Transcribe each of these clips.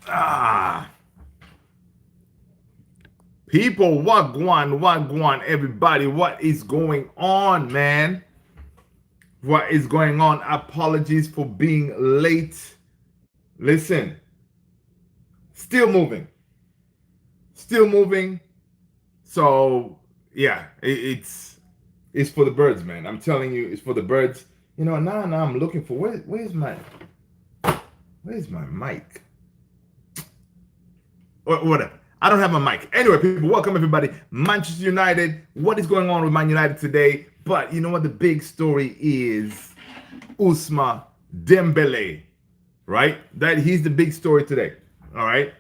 Ah, people, wagwan, everybody, what is going on, man? What is going on? Apologies for being late. Listen, still moving, still moving. So yeah, it's for the birds, man. I'm telling you, it's for the birds. Now I'm looking for where's my mic? Or whatever. I don't have a mic. Anyway, people, welcome everybody. Manchester United. What is going on with Man United today? But you know what? The big story is Ousmane Dembele, right? That he's the big story today. All right.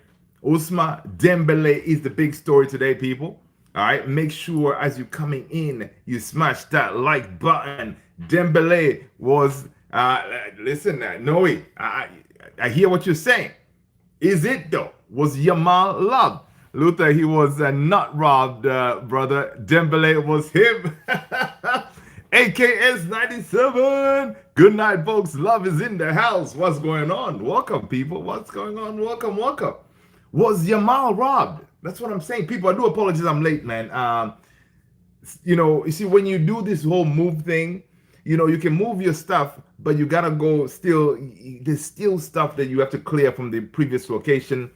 Ousmane Dembele is the big story today, people. All right. Make sure as you're coming in, you smash that like button. Dembele was, listen, Noe, I hear what you're saying. Is it though? Was Yamal loved? Luther, he was not robbed, brother. Dembele was him. AKS 97. Good night, folks. Love is in the house. What's going on? Welcome, people. What's going on? Welcome, welcome. Was Yamal robbed? That's what I'm saying. People, I do apologize I'm late, man. You see, when you do this whole move thing, you can move your stuff, but you gotta go still. There's still stuff that you have to clear from the previous location,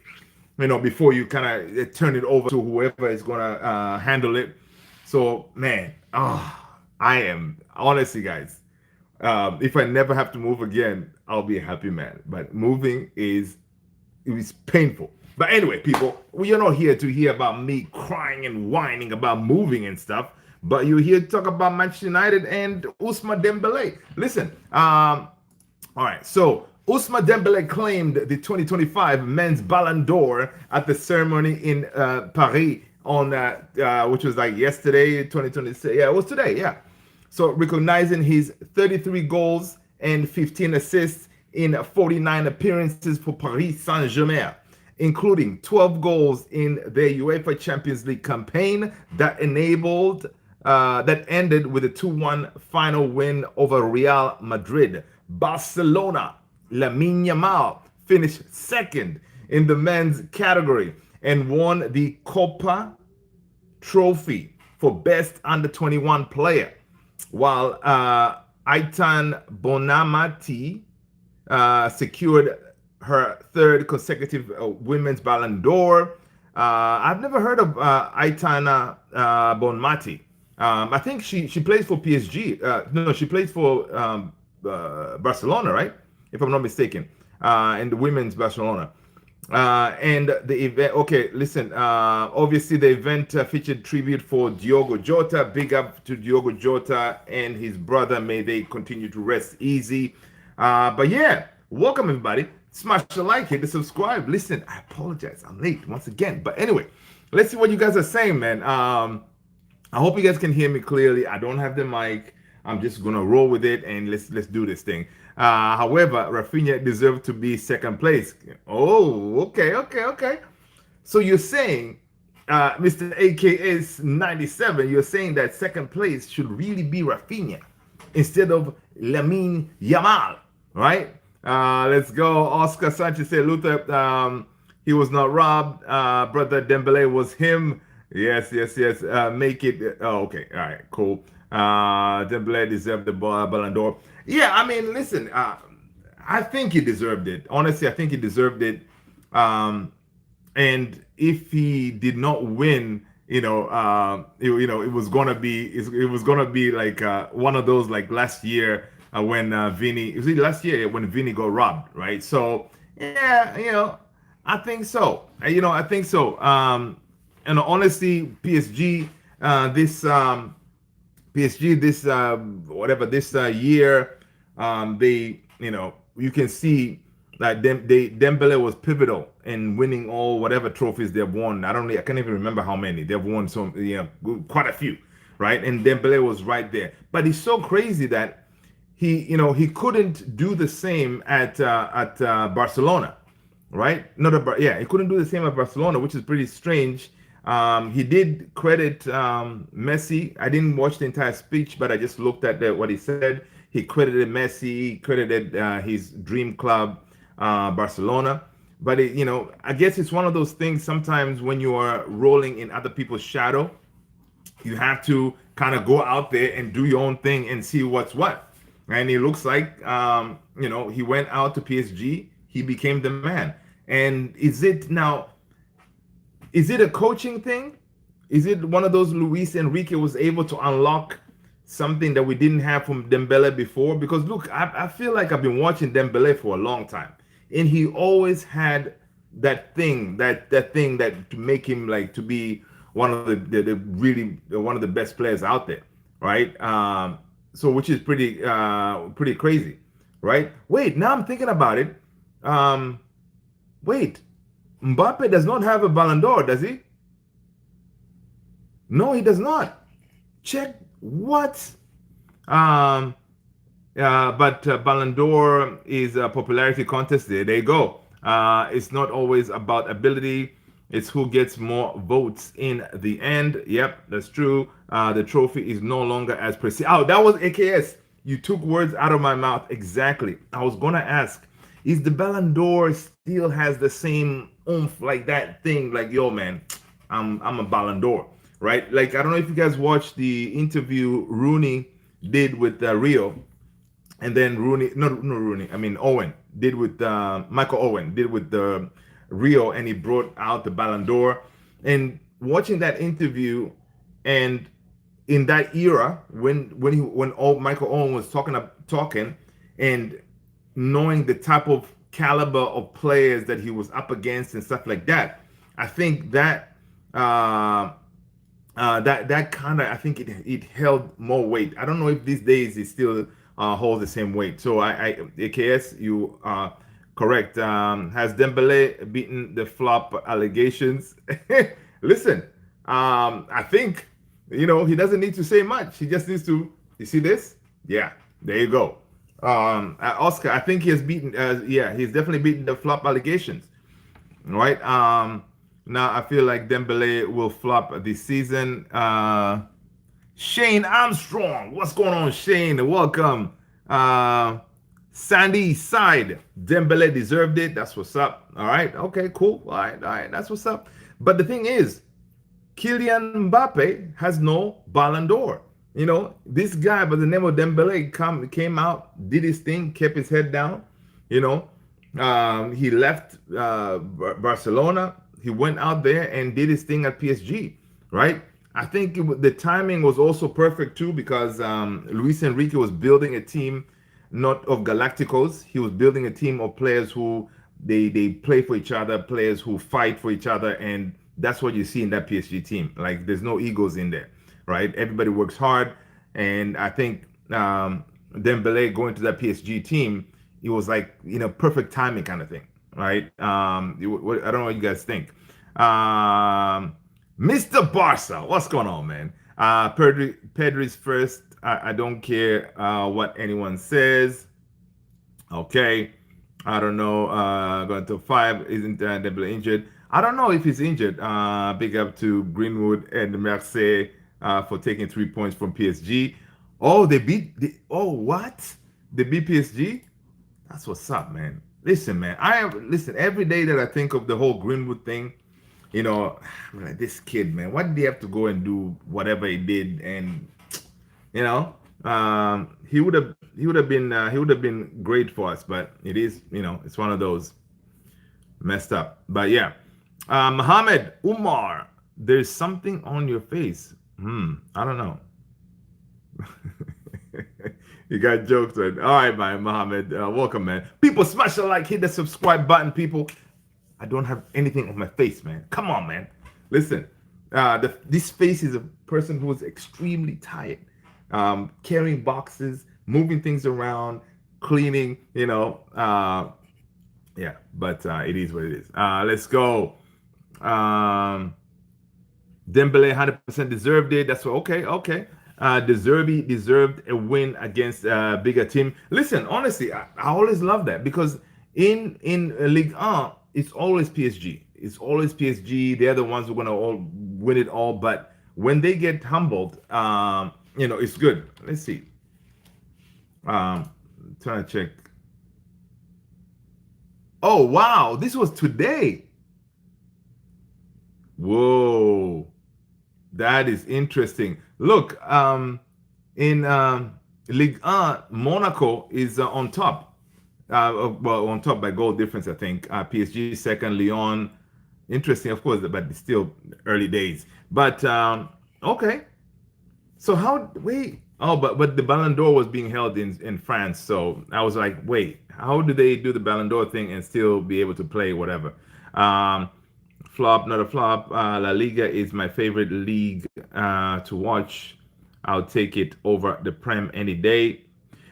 before you kind of turn it over to whoever is gonna handle it. So, man, I am honestly, guys. If I never have to move again, I'll be a happy man. But moving is painful. But anyway, people, you're not here to hear about me crying and whining about moving and stuff. But you're here to talk about Manchester United and Ousmane Dembele. Listen, all right, so Ousmane Dembele claimed the 2025 men's Ballon d'Or at the ceremony in Paris on which was like yesterday, 2026. Yeah, it was today. Yeah. So recognizing his 33 goals and 15 assists in 49 appearances for Paris Saint-Germain, including 12 goals in the UEFA Champions League campaign that ended with a 2-1 final win over Real Madrid. Barcelona, Lamine Yamal finished second in the men's category and won the Copa Trophy for best under 21 player, while Aitan Bonamati secured her third consecutive women's Ballon d'Or. I've never heard of Aitana Bonmati. I think she plays for PSG. No, she plays for Barcelona, right? If I'm not mistaken, in the women's Barcelona. And the event, okay, listen, obviously the event featured tribute for Diogo Jota. Big up to Diogo Jota and his brother. May they continue to rest easy. But yeah, welcome everybody. Smash the like, hit the subscribe. Listen, I apologize, I'm late once again. But anyway, let's see what you guys are saying, man. I hope you guys can hear me clearly. I don't have the mic. I'm just gonna roll with it and let's do this thing. However, Rafinha deserved to be second place. Oh, okay. So you're saying, Mr. AKS 97, you're saying that second place should really be Rafinha instead of Lamine Yamal, right? Let's go. Oscar Sanchez said Luther, he was not robbed. Brother Dembele was him. Yes. Make it. Oh, okay. All right. Cool. Dembele deserved the Ballon d'Or. Yeah, I mean, listen. I think he deserved it. Honestly, I think he deserved it. And if he did not win, it was gonna be like one of those like last year when Vinny. Was it last year when Vinny got robbed, right? So yeah, I think so. I think so. And honestly, PSG this whatever this year, they you can see that Dembele was pivotal in winning all whatever trophies they've won. I can't even remember how many they've won. So quite a few, right? And Dembele was right there. But it's so crazy that he couldn't do the same at Barcelona, right? He couldn't do the same at Barcelona, which is pretty strange. He did credit Messi. I didn't watch the entire speech, but I just looked at what he said. He credited Messi, credited his dream club, Barcelona. But I guess it's one of those things. Sometimes when you are rolling in other people's shadow, you have to kind of go out there and do your own thing and see what's what. And it looks like, he went out to PSG. He became the man. And is it a coaching thing? Is it one of those Luis Enrique was able to unlock something that we didn't have from Dembele before? Because look, I feel like I've been watching Dembele for a long time, and he always had that thing, that thing that to make him like to be one of the really one of the best players out there, right? So which is pretty crazy, right? Wait, now I'm thinking about it. Um, Wait, Mbappe does not have a Ballon d'Or, does he? No, he does not. Check what? Um, but Ballon d'Or is a popularity contest. There they go. It's not always about ability. It's who gets more votes in the end. Yep, that's true. The trophy is no longer as prestigious. Oh, that was AKS. You took words out of my mouth. Exactly. I was gonna ask, is the Ballon d'Or still has the same oomph like that thing? Like, yo, man, I'm a Ballon d'Or, right? Like, I don't know if you guys watched the interview Rooney did with Rio, and then Rooney, I mean Owen did with Michael Owen did with the Rio, and he brought out the Ballon d'Or. And watching that interview, and in that era when Michael Owen was talking, and knowing the type of caliber of players that he was up against and stuff like that, I think that that kind of, I think it held more weight. I don't know if these days it still holds the same weight. So AKS, you are correct. Has Dembele beaten the flop allegations? Listen, I think he doesn't need to say much. He just needs to. You see this? Yeah, there you go. Oscar, I think he has beaten. Yeah, he's definitely beaten the flop allegations. Right. Now I feel like Dembele will flop this season. Shane Armstrong, what's going on, Shane? Welcome. Sandy Side, Dembele deserved it. That's what's up. All right. Okay. Cool. All right. That's what's up. But the thing is, Kylian Mbappe has no Ballon d'Or. This guy by the name of Dembele came out, did his thing, kept his head down. He left Barcelona. He went out there and did his thing at PSG, right? I think the timing was also perfect too, because Luis Enrique was building a team not of Galacticos. He was building a team of players who they play for each other, players who fight for each other, and that's what you see in that PSG team. Like, there's no egos in there, right? Everybody works hard, and I think Dembele going to that PSG team, it was like perfect timing kind of thing, right? I don't know what you guys think. Mr. Barca, what's going on, man? Pedri's first. I don't care what anyone says. Okay. I don't know. Going to 5. Isn't Dembele injured? I don't know if he's injured. Big up to Greenwood and Marseille for taking 3 points from PSG. Oh, oh, what? They beat PSG? That's what's up, man. Listen, man. Listen, every day that I think of the whole Greenwood thing, I'm like, this kid, man, why did he have to go and do whatever he did? And he would have been great for us, but it is, it's one of those messed up. But yeah, Mohammed Umar, there's something on your face. I don't know. You got jokes on. All right, man, Mohammed. Welcome, man. People, smash the like, hit the subscribe button, people. I don't have anything on my face, man. Come on, man. Listen, this face is a person who is extremely tired. Carrying boxes, moving things around, cleaning, yeah, but it is what it is. Let's go. Dembele 100% deserved it. That's what, okay. Deserved a win against a bigger team. Listen, honestly, I always love that, because in Ligue 1, it's always PSG. It's always PSG. They're the ones who are gonna all win it all. But when they get humbled, it's good. Let's see. Trying to check. Oh wow, this was today. Whoa, that is interesting. Look, in Ligue 1, Monaco is on top. Well, on top by goal difference, I think. PSG second, Lyon. Interesting, of course, but it's still early days. But okay, so how? Wait. Oh, but the Ballon d'Or was being held in France, so I was like, wait, how do they do the Ballon d'Or thing and still be able to play whatever? Um, Flop, not a flop. La Liga is my favorite league to watch. I'll take it over the Prem any day.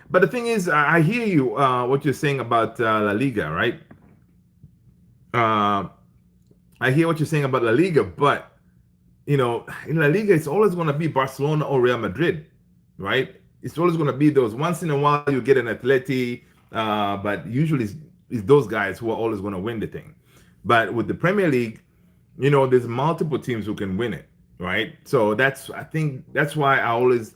But the thing is, I hear you what you're saying about La Liga, right? Uh, I hear what you're saying about La Liga, but in La Liga, it's always going to be Barcelona or Real Madrid, right? It's always going to be those. Once in a while, you get an Atleti, but usually it's those guys who are always going to win the thing. But with the Premier League, there's multiple teams who can win it, right? So I think that's why I always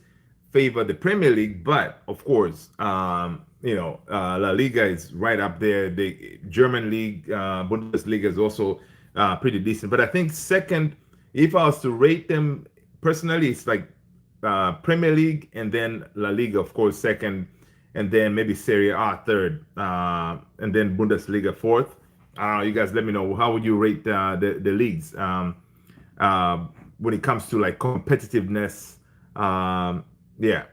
favor the Premier League. But of course, La Liga is right up there. The German league, Bundesliga is also pretty decent. But I think second, if I was to rate them personally, it's like Premier League and then La Liga, of course, second, and then maybe Serie A third, and then Bundesliga fourth. You guys let me know, how would you rate the leagues when it comes to like competitiveness. Yeah,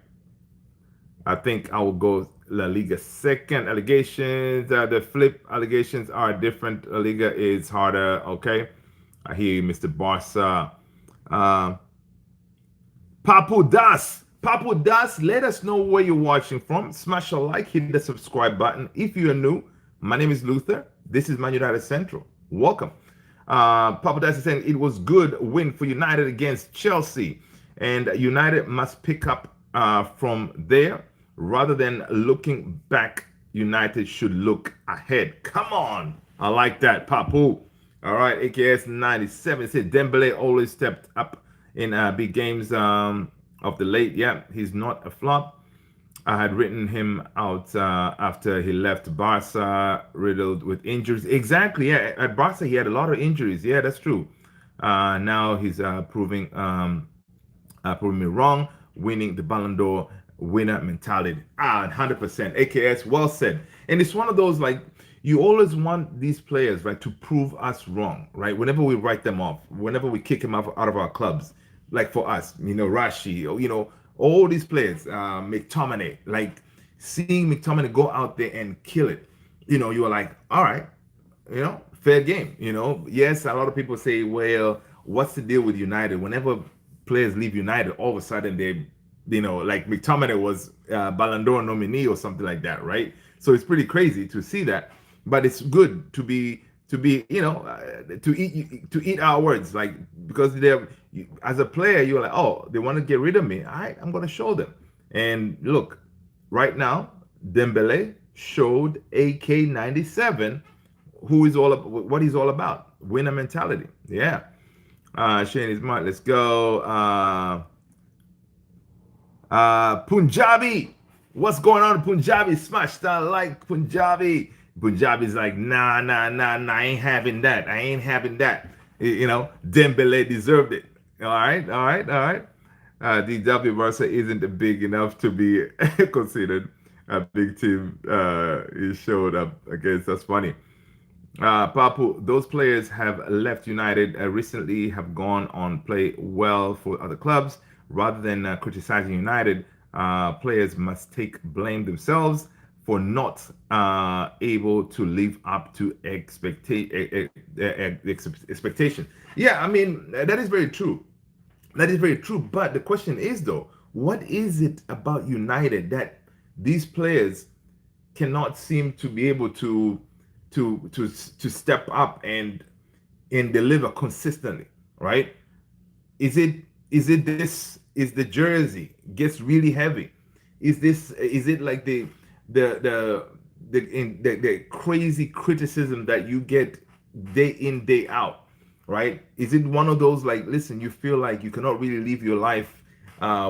I think I will go La Liga second. Allegations, the flip allegations are different. La Liga is harder. Okay, I hear you, Mr. Barca. Uh, Papu Das, let us know where you're watching from. Smash a like, hit the subscribe button. If you are new, my name is Luther. This is Man United Central. Welcome. Papu Das is saying it was good win for United against Chelsea, and United must pick up from there rather than looking back. United should look ahead. Come on, I like that, Papu. All right, AKS 97 said Dembele always stepped up in big games of the late. Yeah, he's not a flop. I had written him out after he left Barca, riddled with injuries. Exactly. Yeah, at Barca he had a lot of injuries. Yeah, that's true. Now he's proving me wrong, winning the Ballon d'Or winner mentality. 100%. AKS, well said. And it's one of those like you always want these players, right, to prove us wrong, right? Whenever we write them off, whenever we kick them out of our clubs, like for us, Rashi, all these players, McTominay, like seeing McTominay go out there and kill it, you are like, all right, fair game. Yes, a lot of people say, well, what's the deal with United? Whenever players leave United, all of a sudden they, like McTominay was Ballon d'Or nominee or something like that, right? So it's pretty crazy to see that, but it's good to be to eat our words, like, because they're, as a player, you're like, oh, they want to get rid of me. All right, I'm gonna show them. And look, right now, Dembele showed AK-97 what he's all about. Winner mentality. Yeah. Shane is smart. Let's go. Punjabi. What's going on, Punjabi? Smash that like, Punjabi. Punjabi's like, nah, nah, nah, nah, I ain't having that. I ain't having that. Dembele deserved it. All right, all right, all right. DW Barca isn't big enough to be considered a big team. He showed up against. That's funny. Papu, those players have left United recently, have gone on play well for other clubs. Rather than criticizing United, players must take blame themselves for not able to live up to expectation. Yeah, I mean, that is very true. That is very true. But the question is, though, what is it about United that these players cannot seem to be able to step up and deliver consistently, right? Is it this, is the jersey gets really heavy? Is it like the crazy criticism that you get day in day out, right? Is it one of those like, listen, you feel like you cannot really live your life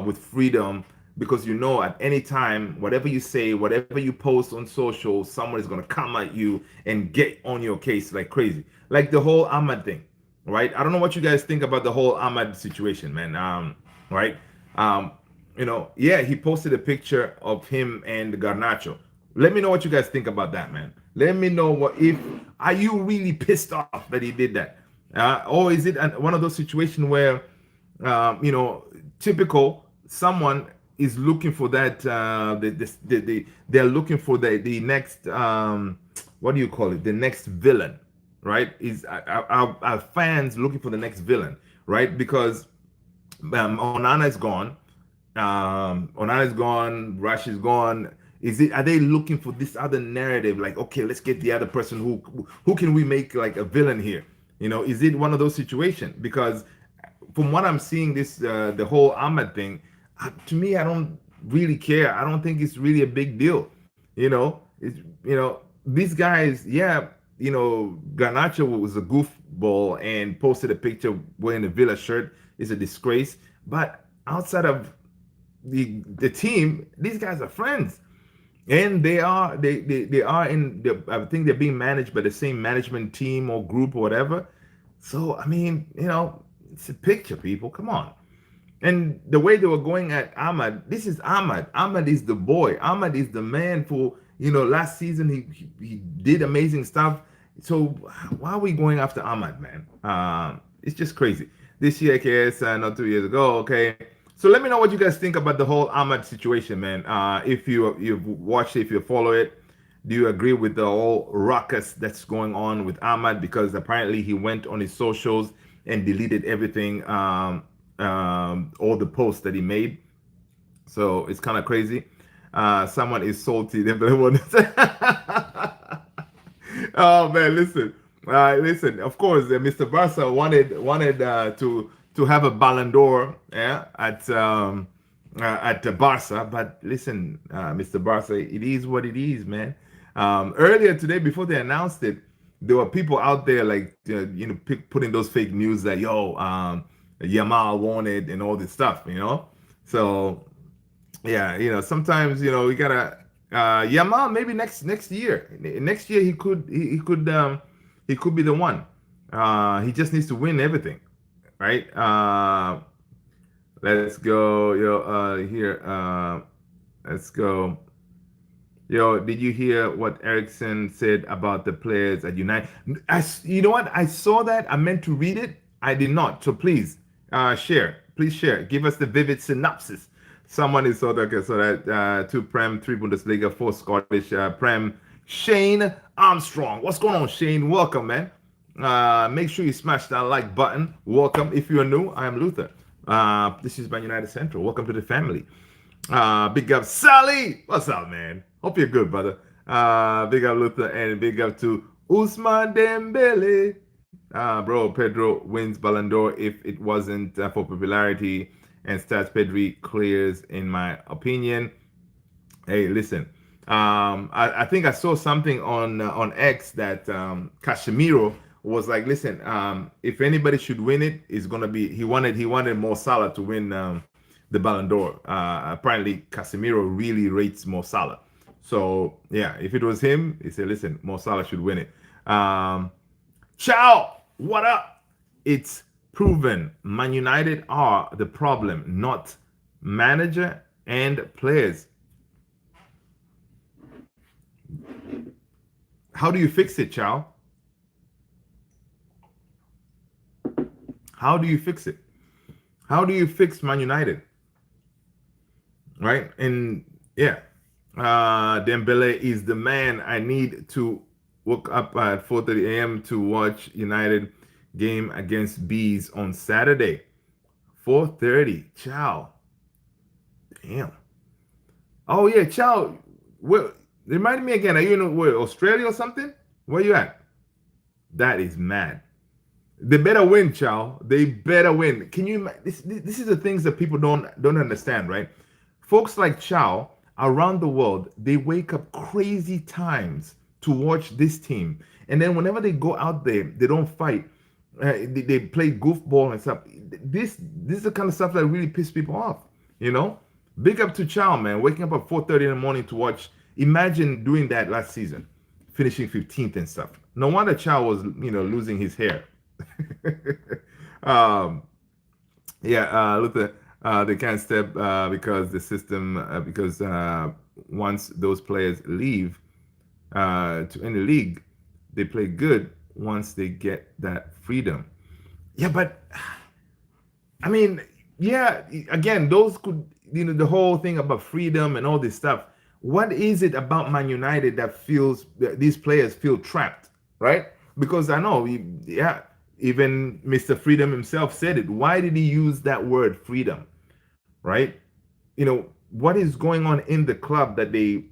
with freedom because you know at any time, whatever you say, whatever you post on social, someone is going to come at you and get on your case like crazy. Like the whole Ahmad thing, right? I don't know what you guys think about the whole Ahmad situation, man. Right? Um, yeah, he posted a picture of him and Garnacho. Let me know what you guys think about that, man. Let me know what if are you really pissed off that he did that, or is it one of those situations where, typical someone is looking for that they're looking for the next what do you call it, the next villain, right? Is our fans looking for the next villain, right? Because Onana is gone. Onana is gone. Rush is gone. Is it? Are they looking for this other narrative? Like, okay, let's get the other person. Who can we make like a villain here? Is it one of those situations? Because from what I'm seeing, this the whole Ahmed thing, to me, I don't really care. I don't think it's really a big deal. These guys, yeah, Garnacho was a goofball and posted a picture wearing a Villa shirt. Is a disgrace. But outside of the team, these guys are friends, and they are in the, I think they're being managed by the same management team or group or whatever. So I mean, it's a picture, people. Come on. And the way they were going at Ahmad, this is Ahmad. Ahmad is the boy. Ahmad is the man for, last season he did amazing stuff. So why are we going after Ahmad, man? It's just crazy. This year, KS, not 2 years ago, okay. So let me know what you guys think about the whole Ahmad situation, man. If you've watched it, if you follow it, do you agree with the whole ruckus that's going on with Ahmad? Because apparently he went on his socials and deleted everything, all the posts that he made. So it's kind of crazy. Someone is salty. Oh man, listen. Listen. Of course, Mr. Barca wanted to have a Ballon d'Or, yeah, at Barca. But listen, Mr. Barca, it is what it is, man. Earlier today, before they announced it, there were people out there like putting those fake news that Yamal wanted and all this stuff, So yeah, sometimes we gotta Yamal maybe next year. Next year he could be the one. He just needs to win everything, right? Let's go, here. Let's go. Yo, did you hear what Ericsson said about the players at United? You know what? I saw that. I meant to read it. I did not. So please share. Please share. Give us the vivid synopsis. Someone is okay. So that 2 Prem, 3 Bundesliga, 4 Scottish Prem. Shane Armstrong. What's going on, Shane? Welcome, man. Make sure you smash that like button. Welcome. If you're new, I am Luther. This is Man United Central. Welcome to the family. Big up Sally. What's up, man? Hope you're good, brother. Big up Luther and big up to Usman Dembele. Bro, Pedro wins Ballon d'Or if it wasn't for popularity and stats. Pedri clears, in my opinion. Hey, listen. I think I saw something on X that Casemiro was like, listen, if anybody should win it, it's gonna be he wanted Mo Salah to win the Ballon d'Or. Apparently, Casemiro really rates Mo Salah. So yeah, if it was him, he said, listen, Mo Salah should win it. Ciao, what up? It's proven Man United are the problem, not manager and players. How do you fix it, Chow? How do you fix it? How do you fix Man United? Right? And yeah, Dembele is the man. I need to wake up at 4:30 a.m. to watch United game against Bees on Saturday. 4:30. Ciao. Damn. Oh yeah, Ciao. Well, remind me again. Are you in Australia or something? Where you at? That is mad. They better win, Chow. They better win. Can you? This is the things that people don't understand, right? Folks like Chow around the world, they wake up crazy times to watch this team, and then whenever they go out there, they don't fight. They play goofball and stuff. This is the kind of stuff that really pisses people off. Big up to Chow, man. Waking up at 4:30 in the morning to watch. Imagine doing that last season, finishing 15th and stuff. No wonder Chow was, losing his hair. um, yeah, Luther, they can't step because the system, because once those players leave to any league, they play good once they get that freedom. Yeah, but I mean, yeah, again, those could, the whole thing about freedom and all this stuff. What is it about Man United that feels that these players feel trapped, right? Because I know, yeah, even Mr. Freedom himself said it. Why did he use that word freedom, right? What is going on in the club that they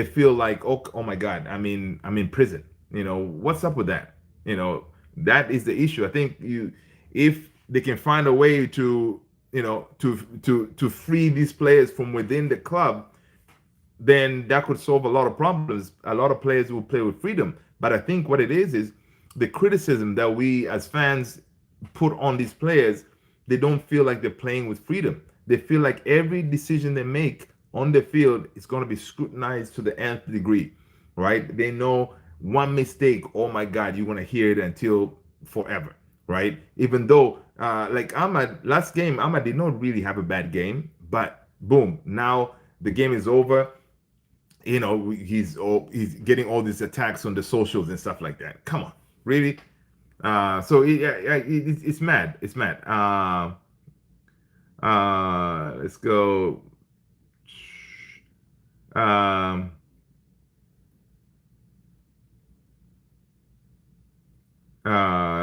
feel like, oh my God, I'm in prison. What's up with that? That is the issue. I think if they can find a way to to free these players from within the club, then that could solve a lot of problems. A lot of players will play with freedom. But I think what it is the criticism that we as fans put on these players. They don't feel like they're playing with freedom. They feel like every decision they make on the field is going to be scrutinized to the nth degree, right? They know one mistake, oh my God, you're going to hear it until forever, right? Even though, like Ahmad, last game, Ahmad did not really have a bad game, but boom, now the game is over. He's getting all these attacks on the socials and stuff like that. Come on, really? It's mad. It's mad. Let's go. Um,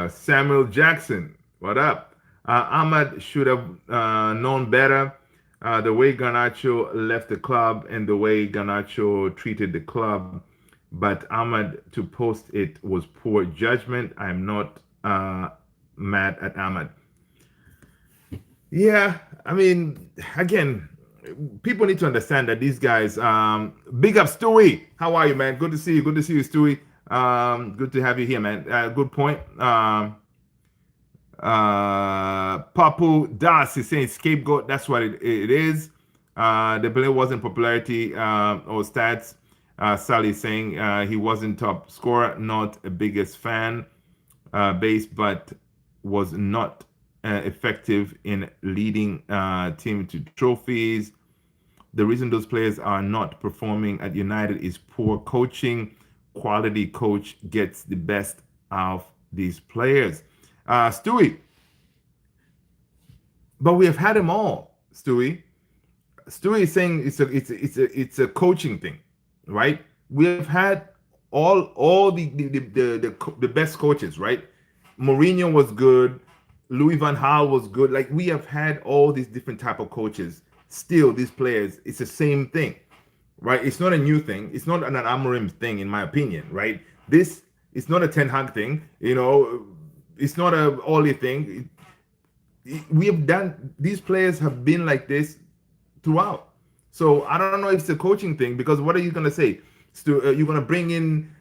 Samuel Jackson, what up? Ahmad should have known better. The way Garnacho left the club and the way Garnacho treated the club, but Ahmad to post it was poor judgment. I'm not mad at Ahmad. Yeah, I mean, again, people need to understand that these guys. Big up, Stewie. How are you, man? Good to see you. Good to see you, Stewie. Good to have you here, man. Good point. Papu Das is saying scapegoat. That's what it is. The Ballon wasn't popularity or stats. Sally is saying he wasn't top scorer, not a biggest fan base, but was not effective in leading team to trophies. The reason those players are not performing at United is poor coaching. Quality coach gets the best of these players. Stewie, but we have had them all. Stewie is saying it's a coaching thing, right? We have had all the best coaches, right? Mourinho was good. Louis van Gaal was good. Like we have had all these different type of coaches. Still, these players, it's the same thing, right? It's not a new thing. It's not an Amorim thing, in my opinion, right? This it's not a Ten Hag thing. It's not a Oli thing. We have done. These players have been like this throughout. So I don't know if it's a coaching thing because what are you gonna say? You're gonna bring in.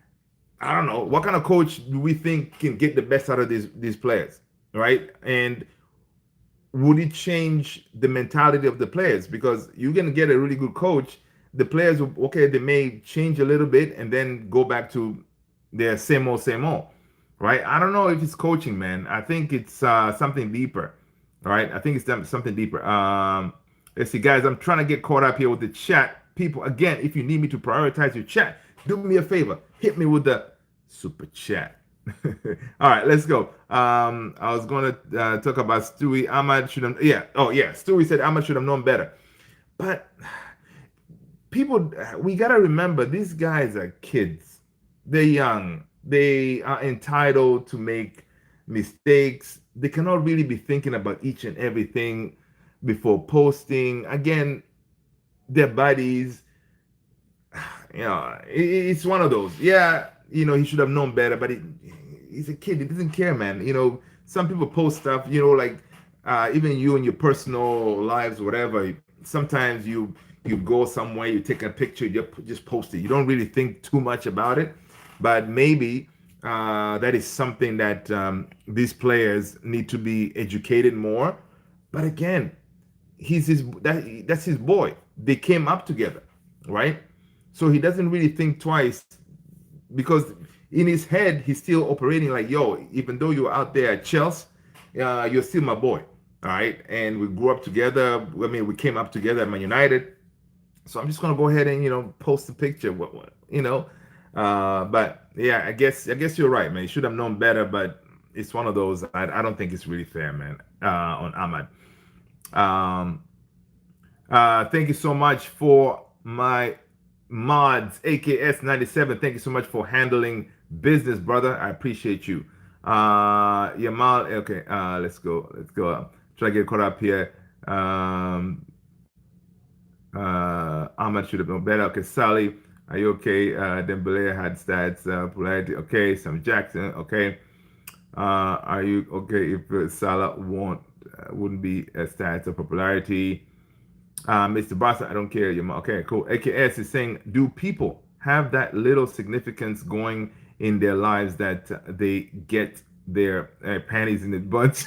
I don't know what kind of coach do we think can get the best out of these players, right? And would it change the mentality of the players? Because you're gonna get a really good coach, the players, okay, they may change a little bit and then go back to their same old, right? I don't know if it's coaching, man. I think it's something deeper, right? I think it's something deeper. Let's see, guys. I'm trying to get caught up here with the chat. People, again, if you need me to prioritize your chat, do me a favor. Hit me with the super chat. All right, let's go. I was going to talk about Stewie. Ahmad should have, yeah. Oh, yeah. Stewie said Ahmad should have known better. But people, we got to remember these guys are kids. They're young. They are entitled to make mistakes. They cannot really be thinking about each and everything before posting. Again, their buddies. It's one of those. Yeah, he should have known better, but he's a kid. He doesn't care, man. Some people post stuff, like even you in your personal lives, whatever. Sometimes you go somewhere, you take a picture, you just post it. You don't really think too much about it, but maybe that is something that these players need to be educated more. But again, that's his boy. They came up together, right? So he doesn't really think twice because in his head he's still operating like, yo, even though you're out there at Chelsea, you're still my boy, all right? And we grew up together. I mean, we came up together at Man United. So I'm just gonna go ahead and post a picture. But yeah, I guess you're right, man. You should have known better, but it's one of those. I don't think it's really fair, man. On Ahmad. Um, thank you so much for my mods, AKS 97. Thank you so much for handling business, brother. I appreciate you. Yamal, okay, let's go. Let's go. Try to get caught up here. Ahmad should have known better. Okay, Sally, are you okay? Dembele had stats, polarity. Okay, Sam Jackson. Okay, are you okay if Salah wouldn't be a stats of popularity? Mr. Bassa, I don't care. Okay, cool. AKS is saying, do people have that little significance going in their lives that they get their panties in the bunch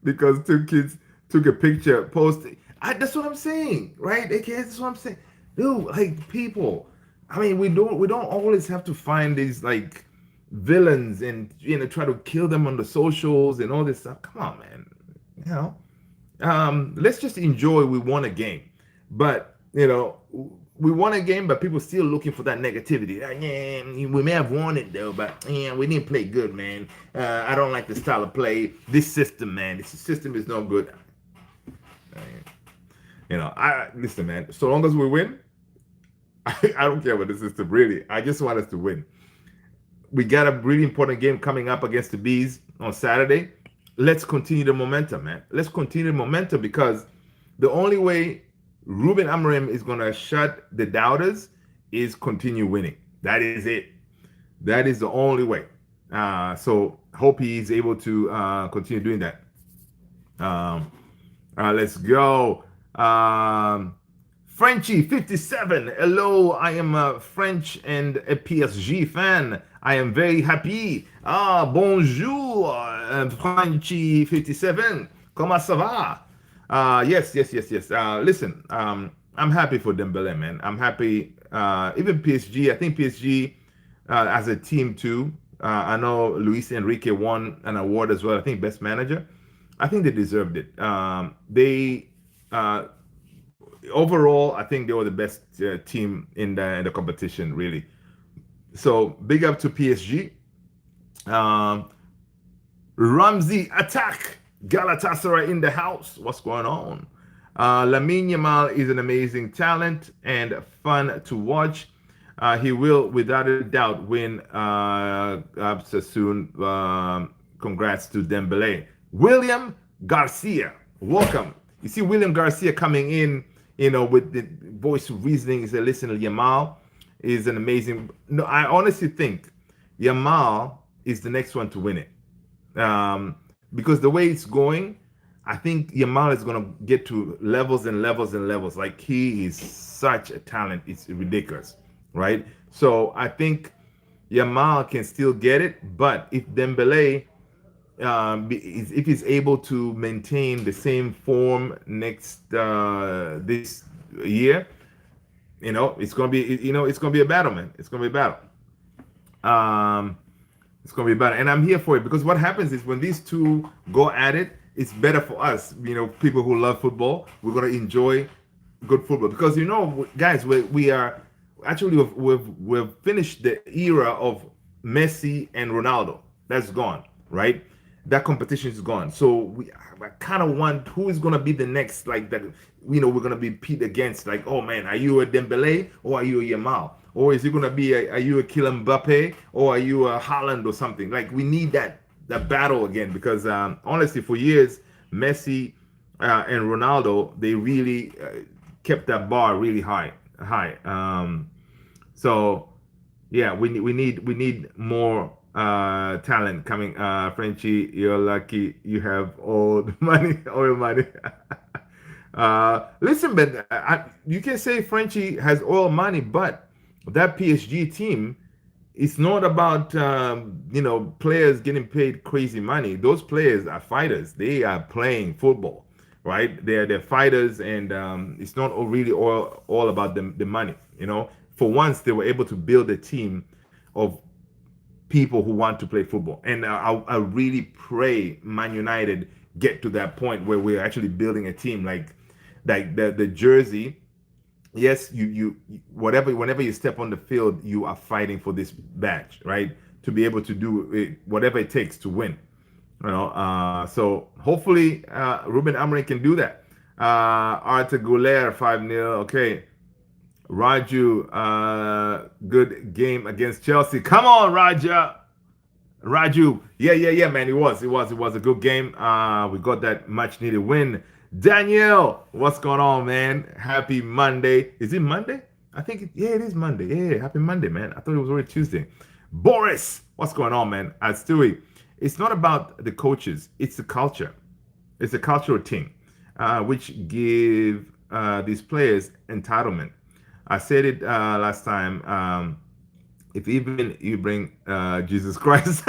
because two kids took a picture, posted? That's what I'm saying, right? AKS, that's what I'm saying. Dude, like people. I mean, we don't always have to find these like villains and try to kill them on the socials and all this stuff. Come on, man. You know, let's just enjoy we won a game. But, we won a game, but people still looking for that negativity. Yeah, we may have won it though, but yeah, we didn't play good, man. I don't like the style of play. This system, man, this system is no good. I listen, man. So long as we win, I don't care about the system, really. I just want us to win. We got a really important game coming up against the Bees on Saturday. Let's continue the momentum, man. Let's continue the momentum because the only way Ruben Amorim is going to shut the doubters is continue winning. That is it. That is the only way. So hope he's able to continue doing that. Let's go. Frenchie 57. Hello, I am a French and a PSG fan. I am very happy. Bonjour, Frenchie 57. Comment ça va? Yes. Listen, I'm happy for Dembele, man. I'm happy. Even PSG, I think PSG as a team too. I know Luis Enrique won an award as well. I think best manager. I think they deserved it. They overall, I think they were the best team in the competition, really. So big up to PSG. Ramsey attack. Galatasaray in the house. What's going on? Lamine Yamal is an amazing talent and fun to watch. He will, without a doubt, win soon. Congrats to Dembele. William Garcia, welcome. You see William Garcia coming in, with the voice of reasoning. He said, listen, Yamal is an amazing. No, I honestly think Yamal is the next one to win it. Because the way it's going, I think Yamal is going to get to levels and levels and levels. Like, he is such a talent. It's ridiculous, right? So I think Yamal can still get it. But if Dembele, if he's able to maintain the same form this year, it's going to be, it's going to be a battle, man. It's going to be a battle. It's going to be better. And I'm here for it because what happens is when these two go at it, it's better for us, people who love football. We're going to enjoy good football because, guys, we are actually, we've finished the era of Messi and Ronaldo. That's gone, right? That competition is gone. So I kind of want who is going to be the next, like that, we're going to be pit against, like, oh man, are you a Dembele or are you a Yamal? Or is it going to be, are you a Kylian Mbappe or are you a Haaland or something? Like, we need that battle again because honestly, for years, Messi and Ronaldo, they really kept that bar really high. So yeah, we need more talent coming. Frenchie, you're lucky you have all the money, oil money. Listen, but you can say Frenchie has oil money, but that PSG team, it's not about players getting paid crazy money. Those players are fighters. They are playing football, right? They're fighters, and it's not really all about the money. For once, they were able to build a team of people who want to play football. And I really pray Man United get to that point where we're actually building a team like the jersey. Yes, you whatever whenever you step on the field, you are fighting for this badge, right? To be able to do it, whatever it takes to win. So hopefully Ruben Amorim can do that. Arthur Goulart 5-0. Okay. Raju, good game against Chelsea. Come on, Raja. Raju. Yeah, man. It was a good game. We got that much needed win. Daniel, what's going on, man? Happy Monday. Is it Monday? I think it is Monday. Yeah, happy Monday, man. I thought it was already Tuesday. Boris, what's going on, man? Stewie, it's not about the coaches, it's the culture. It's a cultural thing, which give these players entitlement. I said it last time. If even you bring Jesus Christ,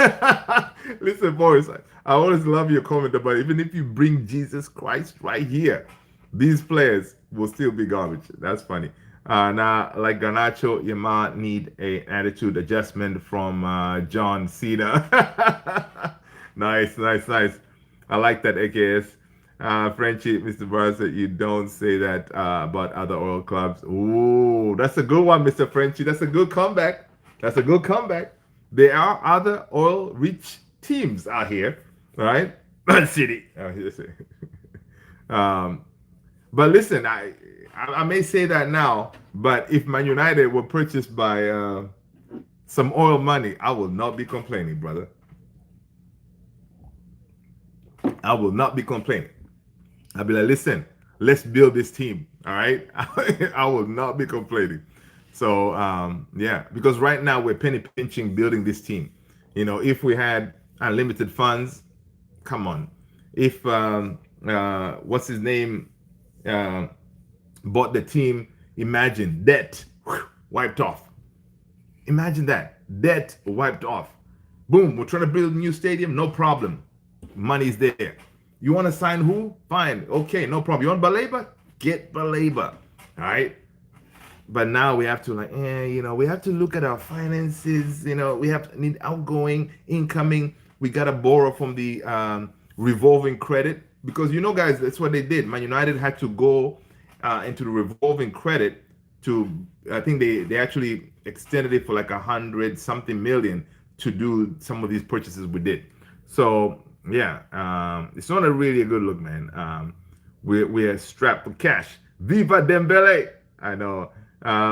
listen, boys, I always love your comment about even if you bring Jesus Christ right here, these players will still be garbage. That's funny. Now, like Garnacho, Yamal need a attitude adjustment from John Cena. Nice. I like that, AKS. Frenchie, Mr. Barca, you don't say that about other oil clubs. Ooh, that's a good one, Mr. Frenchie. That's a good comeback. There are other oil-rich teams out here, right? Man City. But listen, I may say that now, but if Man United were purchased by some oil money, I will not be complaining, brother. I will not be complaining. I'll be like, listen, let's build this team. All right. I will not be complaining. So, yeah, because right now we're penny pinching building this team. If we had unlimited funds, come on. If, what's his name, bought the team, imagine debt wiped off. Imagine that. Debt wiped off. Boom, we're trying to build a new stadium, no problem. Money's there. You want to sign who? Fine. Okay, no problem. You want Baleba? Get Baleba. All right. But now we have to we have to look at our finances. We have to need outgoing, incoming. We got to borrow from the revolving credit because, guys, that's what they did. Man United had to go into the revolving credit I think they actually extended it for like 100 something million to do some of these purchases we did. So, yeah, it's not really a good look, man. We're strapped for cash. Viva Dembele! I know,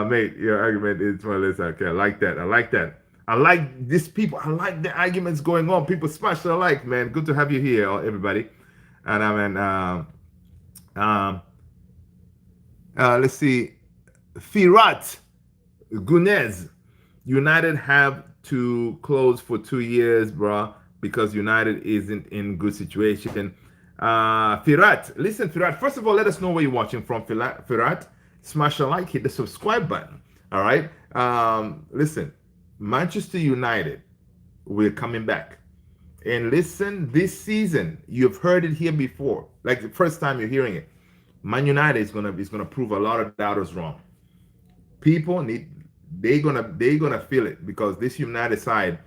mate. Your argument is more or less okay. I like that. I like these people. I like the arguments going on. People smash the like, man. Good to have you here, everybody. And I mean, let's see, Firat Gunez. United have to close for 2 years, bro, because United isn't in good situation. Firat, listen, Firat. First of all, let us know where you're watching from, Firat. Smash a like, hit the subscribe button. All right. Listen, Manchester United, we're coming back. And listen, this season, you've heard it here before. Like the first time you're hearing it. Man United is gonna prove a lot of doubters wrong. They're gonna feel it because this United side,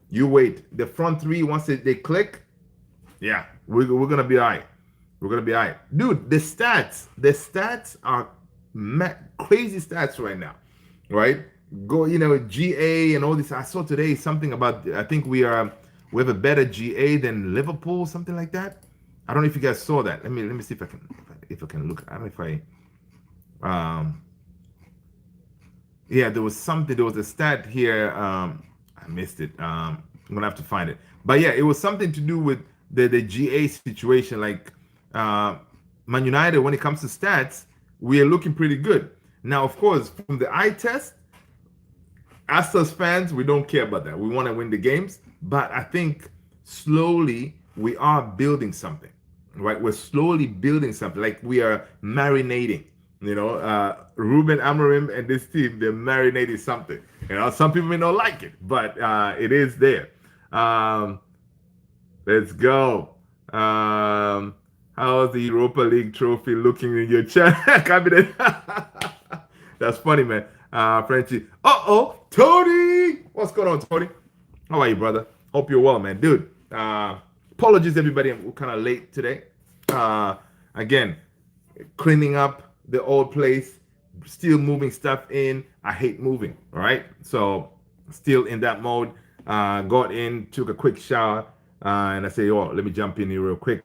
you wait. The front three, once they click, yeah, we're gonna be all right. We're gonna be all right, dude. The stats are crazy stats right now, right? Go, GA and all this. I saw today something about. I think we have a better GA than Liverpool, something like that. I don't know if you guys saw that. Let me see if I can look. I don't know if yeah, there was something. There was a stat here. I missed it. I'm gonna have to find it. But yeah, it was something to do with the GA situation. Like Man United, when it comes to stats, we are looking pretty good. Now, of course, from the eye test, us as fans, we don't care about that. We want to win the games. But I think slowly we are building something, right? We're slowly building something. Like we are marinating. Ruben Amorim and this team, they're marinating something. Some people may not like it, but it is there. Let's go. How How's the Europa League trophy looking in your chat cabinet? That's funny, man. Frenchie. Tony. What's going on, Tony? How are you, brother? Hope you're well, man. Dude, apologies, everybody. I'm kind of late today. Again, cleaning up the old place, still moving stuff in. I hate moving, all right? So, still in that mode. Got in, took a quick shower, and I say, oh, let me jump in here real quick.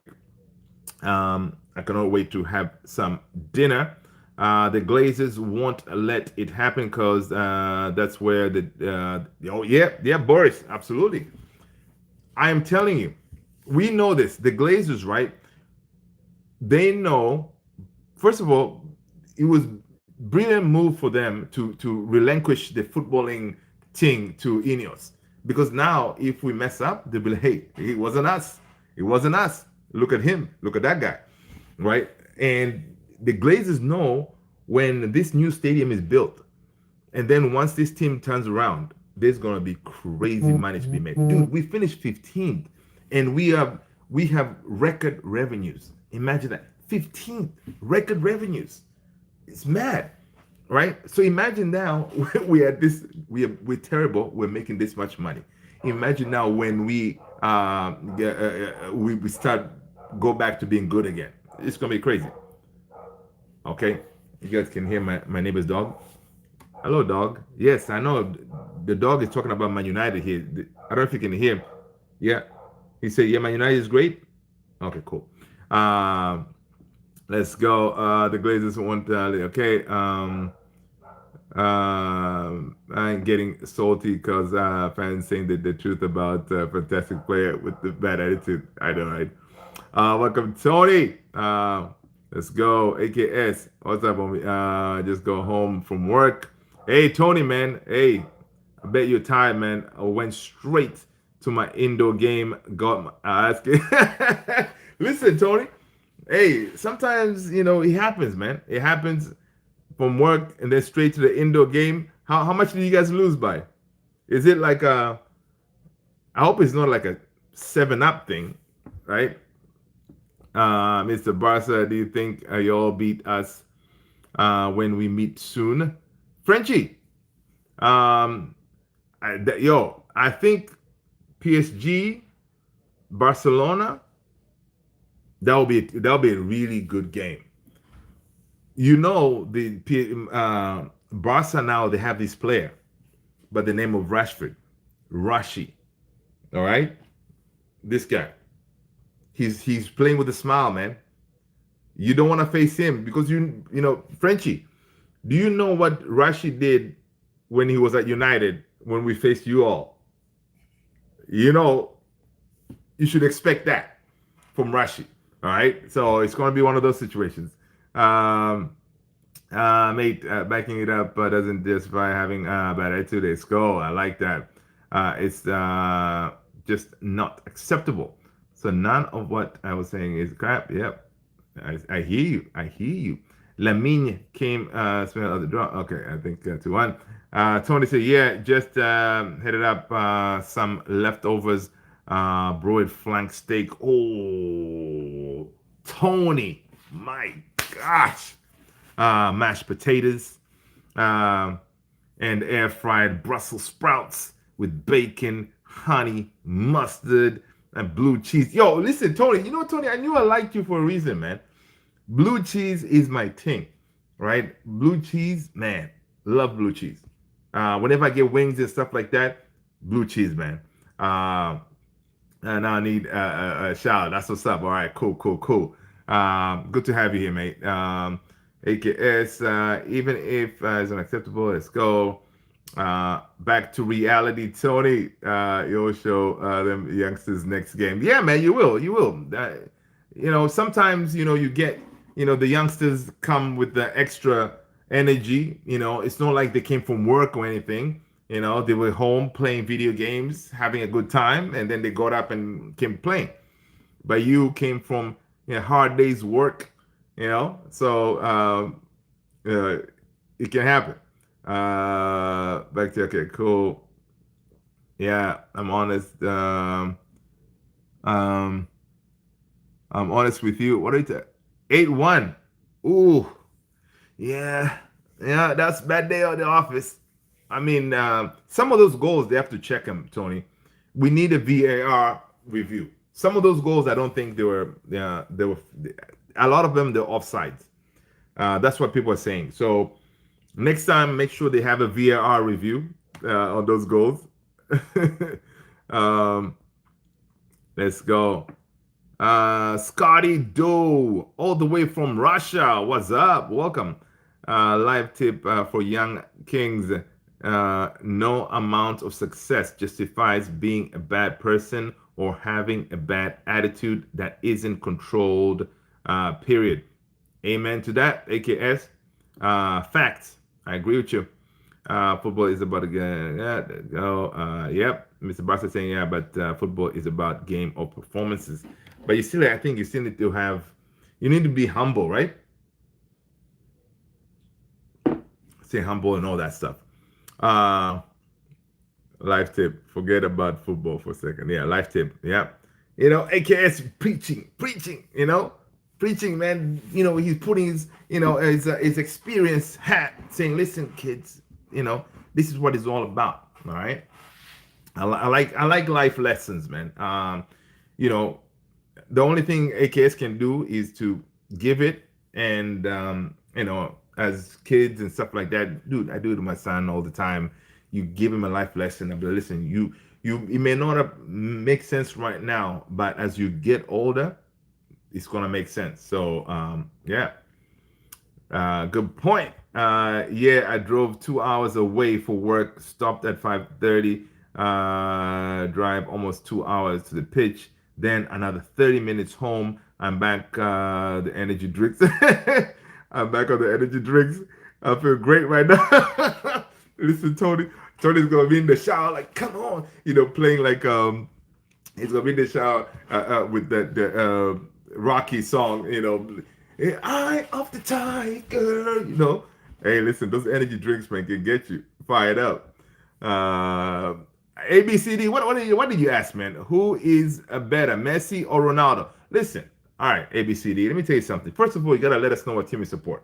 I cannot wait to have some dinner. The Glazers won't let it happen because that's where oh yeah, Boris, absolutely. I am telling you, we know this. The Glazers, right? They know. First of all, it was brilliant move for them to relinquish the footballing thing to Ineos, because now if we mess up, they'll be like, hey, it wasn't us. It wasn't us. Look at him. Look at that guy, right? And the Glazers know when this new stadium is built, and then once this team turns around, there's gonna be crazy money to be made. Dude, we finished 15th, and we have record revenues. Imagine that, 15th record revenues. It's mad, right? So imagine now we are this we're terrible. We're making this much money. Imagine now when we start go back to being good again. It's gonna be crazy. Okay, you guys can hear my neighbor's dog. Hello, dog. Yes, I know the dog is talking about Man United here. I don't know if you can hear him. Yeah, he said, "Yeah, Man United is great." Okay, cool. Let's go. The Glazers want. Okay. I'm getting salty because fans saying the truth about fantastic player with the bad attitude. I know, right? Welcome, Tony. Let's go. AKS. What's up, homie? Just go home from work. Hey, Tony, man. Hey, I bet you're tired, man. I went straight to my indoor game. Got my asking. Listen, Tony. Hey, sometimes it happens, man. It happens from work and then straight to the indoor game. How much did you guys lose by? Is it like I hope it's not like a 7-up thing, right? Mr. Barca, do you think y'all beat us when we meet soon? Frenchie, I think PSG, Barcelona, that'll be a really good game. The Barca now, they have this player by the name of Rashi. All right, this guy. He's playing with a smile, man. You don't want to face him because Frenchie. Do you know what Rashi did when he was at United when we faced you all? You should expect that from Rashi. All right, so it's going to be one of those situations. Mate, backing it up doesn't justify having bad attitude. Let's go. I like that. It's just not acceptable. So none of what I was saying is crap. Yep, I hear you. I hear you. Lamine came smell of the draw. Okay, I think 2-1. Tony said, yeah, just headed up some leftovers, broiled flank steak. Oh, Tony, my gosh. Mashed potatoes, and air fried Brussels sprouts with bacon, honey, mustard, and blue cheese. Yo, listen, Tony. You know what, Tony? I knew I liked you for a reason, man. Blue cheese is my thing, right? Blue cheese, man. Love blue cheese. Whenever I get wings and stuff like that, blue cheese, man. And now I need a shower. That's what's up. All right, cool. Good to have you here, mate. AKS, even if it's unacceptable, let's go. Back to reality, Tony. You'll show them youngsters next game. Yeah, man, you will. Sometimes you get the youngsters come with the extra energy. It's not like they came from work or anything. They were home playing video games, having a good time, and then they got up and came playing. But you came from hard day's work, so it can happen. Back to okay, cool. Yeah, I'm honest. I'm honest with you. What are you? 8-1. Ooh, yeah, yeah. That's bad day at the office. I mean, some of those goals they have to check them, Tony. We need a VAR review. Some of those goals, I don't think they were. They were. A lot of them they're offsides. That's what people are saying. So next time, make sure they have a VAR review on those goals. um, let's go. Scotty Doe, all the way from Russia. What's up? Welcome. Live tip for young kings. No amount of success justifies being a bad person or having a bad attitude that isn't controlled. Period. Amen to that, AKS. Facts. I agree with you. Football is about a game. Yeah, there you go. Yep. Mr. Barca saying, yeah, but football is about game or performances. But you still, I think you still need to have, you need to be humble, right? Stay humble and all that stuff. Life tip. Forget about football for a second. Yeah, life tip. Yeah. AKS preaching, preaching, man. He's putting his experience hat saying, listen, kids, this is what it's all about. All right. I like life lessons, man. The only thing AKS can do is to give it, and as kids and stuff like that, dude, I do it to my son all the time. You give him a life lesson. I'm like, listen, it may not make sense right now, but as you get older, it's gonna make sense. So yeah. Good point. Yeah, I drove 2 hours away for work, stopped at 5:30, drive almost 2 hours to the pitch, then another 30 minutes home. I'm back the energy drinks. I'm back on the energy drinks. I feel great right now. Listen, Tony's gonna be in the shower, like, come on, playing like he's gonna be in the shower with the Rocky song, Eye of the Tiger. Hey, listen, those energy drinks, man, can get you fired up. ABCD, what did you ask, man? Who is a better, Messi or Ronaldo? Listen, all right, ABCD, let me tell you something. First of all, you gotta let us know what team you support.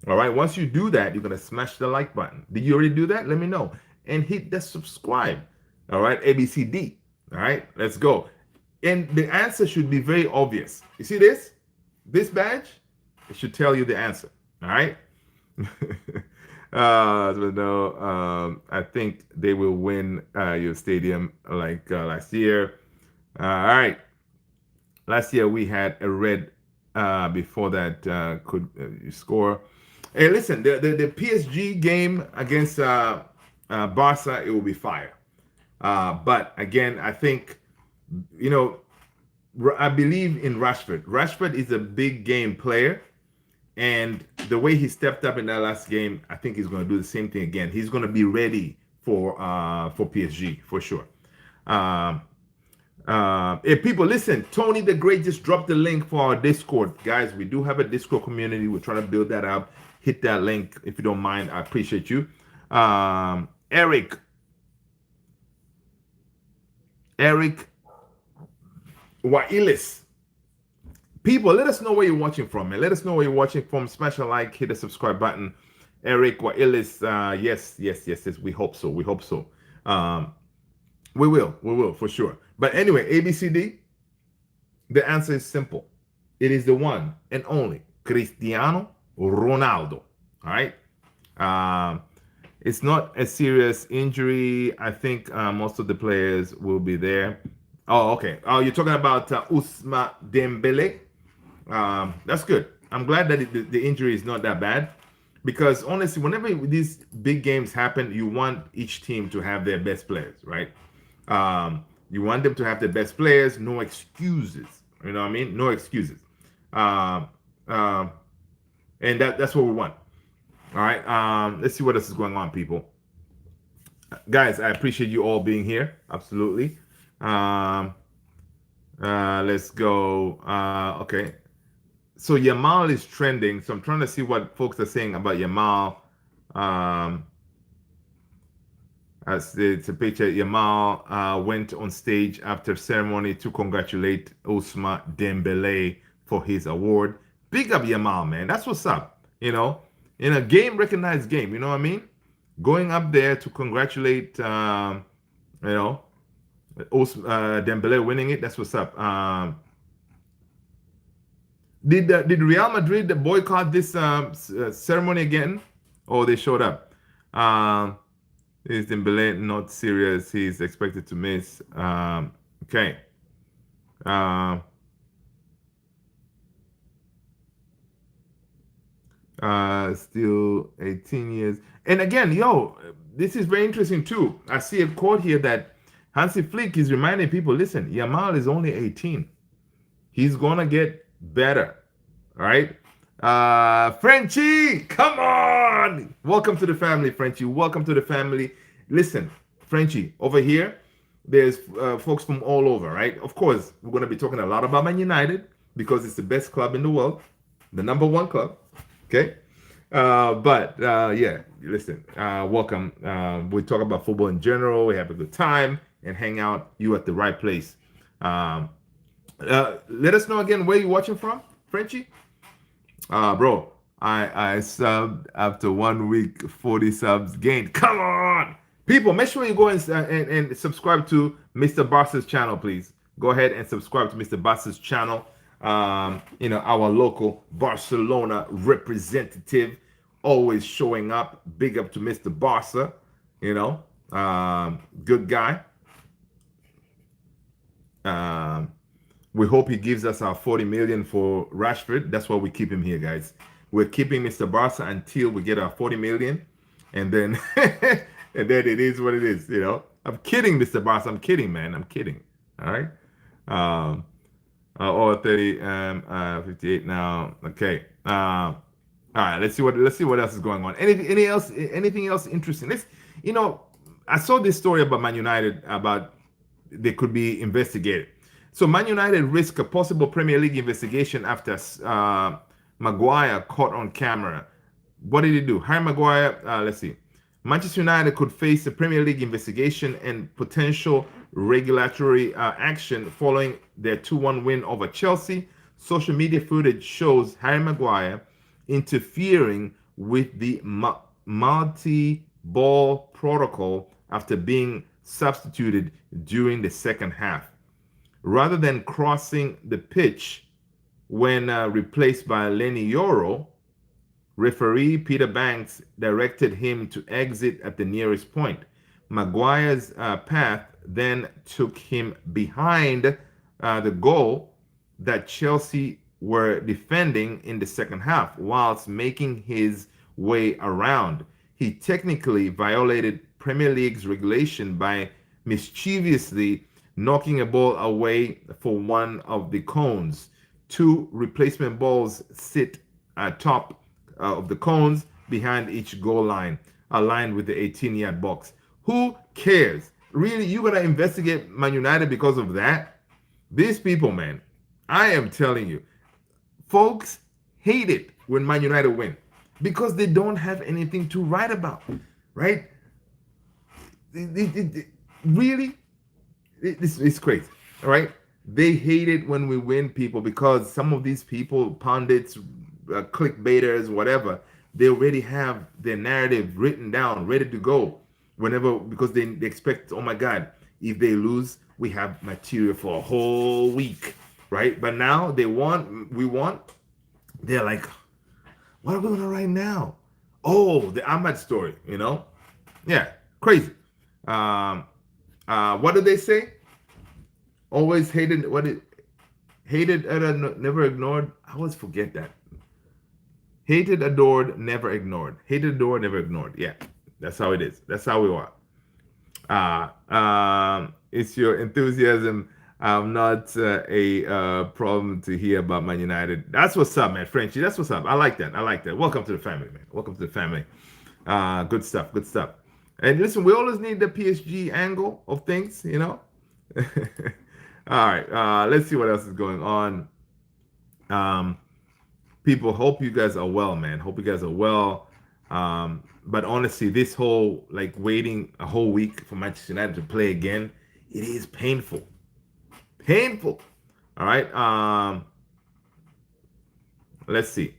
All right, once you do that, you're gonna smash the like button. Did you already do that? Let me know. And hit the subscribe. All right, ABCD. All right, let's go. And the answer should be very obvious. You see this? This badge? It should tell you the answer. All right. I think they will win your stadium like last year. All right. Last year we had a red. Before that, could score. Hey, listen, the PSG game against Barca, it will be fire. But again, I think, I believe in Rashford. Rashford is a big game player. And the way he stepped up in that last game, I think he's going to do the same thing again. He's going to be ready for PSG for sure. If people listen, Tony the Great just dropped the link for our Discord, guys. We do have a Discord community. We're trying to build that up. Hit that link if you don't mind. I appreciate you. Eric Wailis. People, let us know where you're watching from, man. Let us know where you're watching from. Smash a like, hit the subscribe button. Eric Wailis, yes. We hope so. We hope so. We will for sure. But anyway, ABCD, the answer is simple. It is the one and only Cristiano Ronaldo. All right. It's not a serious injury. I think most of the players will be there. Oh, okay. Oh, you're talking about Ousmane Dembele. That's good. I'm glad that the injury is not that bad, because honestly, whenever these big games happen, you want each team to have their best players, right? You want them to have their best players, no excuses. You know what I mean? No excuses. And that's what we want. All right. Let's see what else is going on, people. Guys, I appreciate you all being here. Absolutely. Let's go. Okay. So Yamal is trending. So I'm trying to see what folks are saying about Yamal. As it's a picture, Yamal went on stage after ceremony to congratulate Ousmane Dembele for his award. Big up Yamal, man. That's what's up. In a game recognized game. You know what I mean? Going up there to congratulate, you know, Dembele winning it. That's what's up. Did Real Madrid boycott this ceremony again, or they showed up? Is Dembele not serious? He's expected to miss. Okay. Still 18 years. And again, this is very interesting too. I see a quote here that Hansi Flick is reminding people, listen, Yamal is only 18. He's gonna get better. All right. Frenchie, come on. Welcome to the family, Frenchie. Welcome to the family. Listen, Frenchie, over here, there's folks from all over, right? Of course, we're going to be talking a lot about Man United because it's the best club in the world, the number one club. Okay. Yeah, listen, welcome. We talk about football in general. We have a good time and hang out. You at the right place. Let us know again where you're watching from, Frenchie. Bro, I subbed after 1 week, 40 subs gained. Come on, people! Make sure you go and subscribe to Mr. Boss's channel, please. Go ahead and subscribe to Mr. Boss's channel. Our local Barcelona representative, always showing up. Big up to Mr. Barca. Good guy. We hope he gives us our 40 million for Rashford. That's why we keep him here, guys. We're keeping Mr. Barca until we get our 40 million, and then and then it is what it is. I'm kidding, Mr. Barca. I'm kidding, man. I'm kidding. All right. 30, 58 now. Okay. All right. Let's see what else is going on. Anything else interesting? I saw this story about Man United about they could be investigated. So Man United risk a possible Premier League investigation after Maguire caught on camera. What did he do? Harry Maguire, let's see. Manchester United could face a Premier League investigation and potential regulatory action following their 2-1 win over Chelsea. Social media footage shows Harry Maguire interfering with the multi-ball protocol after being substituted during the second half. Rather than crossing the pitch when replaced by Lenny Yoro, referee Peter Banks directed him to exit at the nearest point. Maguire's path then took him behind the goal that Chelsea were defending in the second half, whilst making his way around. He technically violated Premier League's regulation by mischievously knocking a ball away for one of the cones. 2 replacement balls sit atop of the cones behind each goal line, aligned with the 18-yard box. Who cares? Really, you're going to investigate Man United because of that? These people, man, I am telling you, folks hate it when Man United win because they don't have anything to write about, right? Really? It's crazy, all right? They hate it when we win, people, because some of these people, pundits, clickbaiters, whatever, they already have their narrative written down, ready to go because they expect, oh my God, if they lose, we have material for a whole week, right? But now we want, they're like, what are we going to write now? Oh, the Ahmad story, Yeah, crazy. What did they say? Always hated hated, never ignored. I always forget that. Hated, adored, never ignored. Hated, adored, never ignored. Yeah, that's how it is. That's how we are. It's your enthusiasm. Not a problem to hear about Man United. That's what's up, man. Frenchie, that's what's up. I like that. Welcome to the family, man. Welcome to the family. Good stuff. And listen, we always need the PSG angle of things, All right, let's see what else is going on. People, hope you guys are well, man. Hope you guys are well. But honestly, this whole like waiting a whole week for Manchester United to play again, it is painful. Painful. All right. Let's see.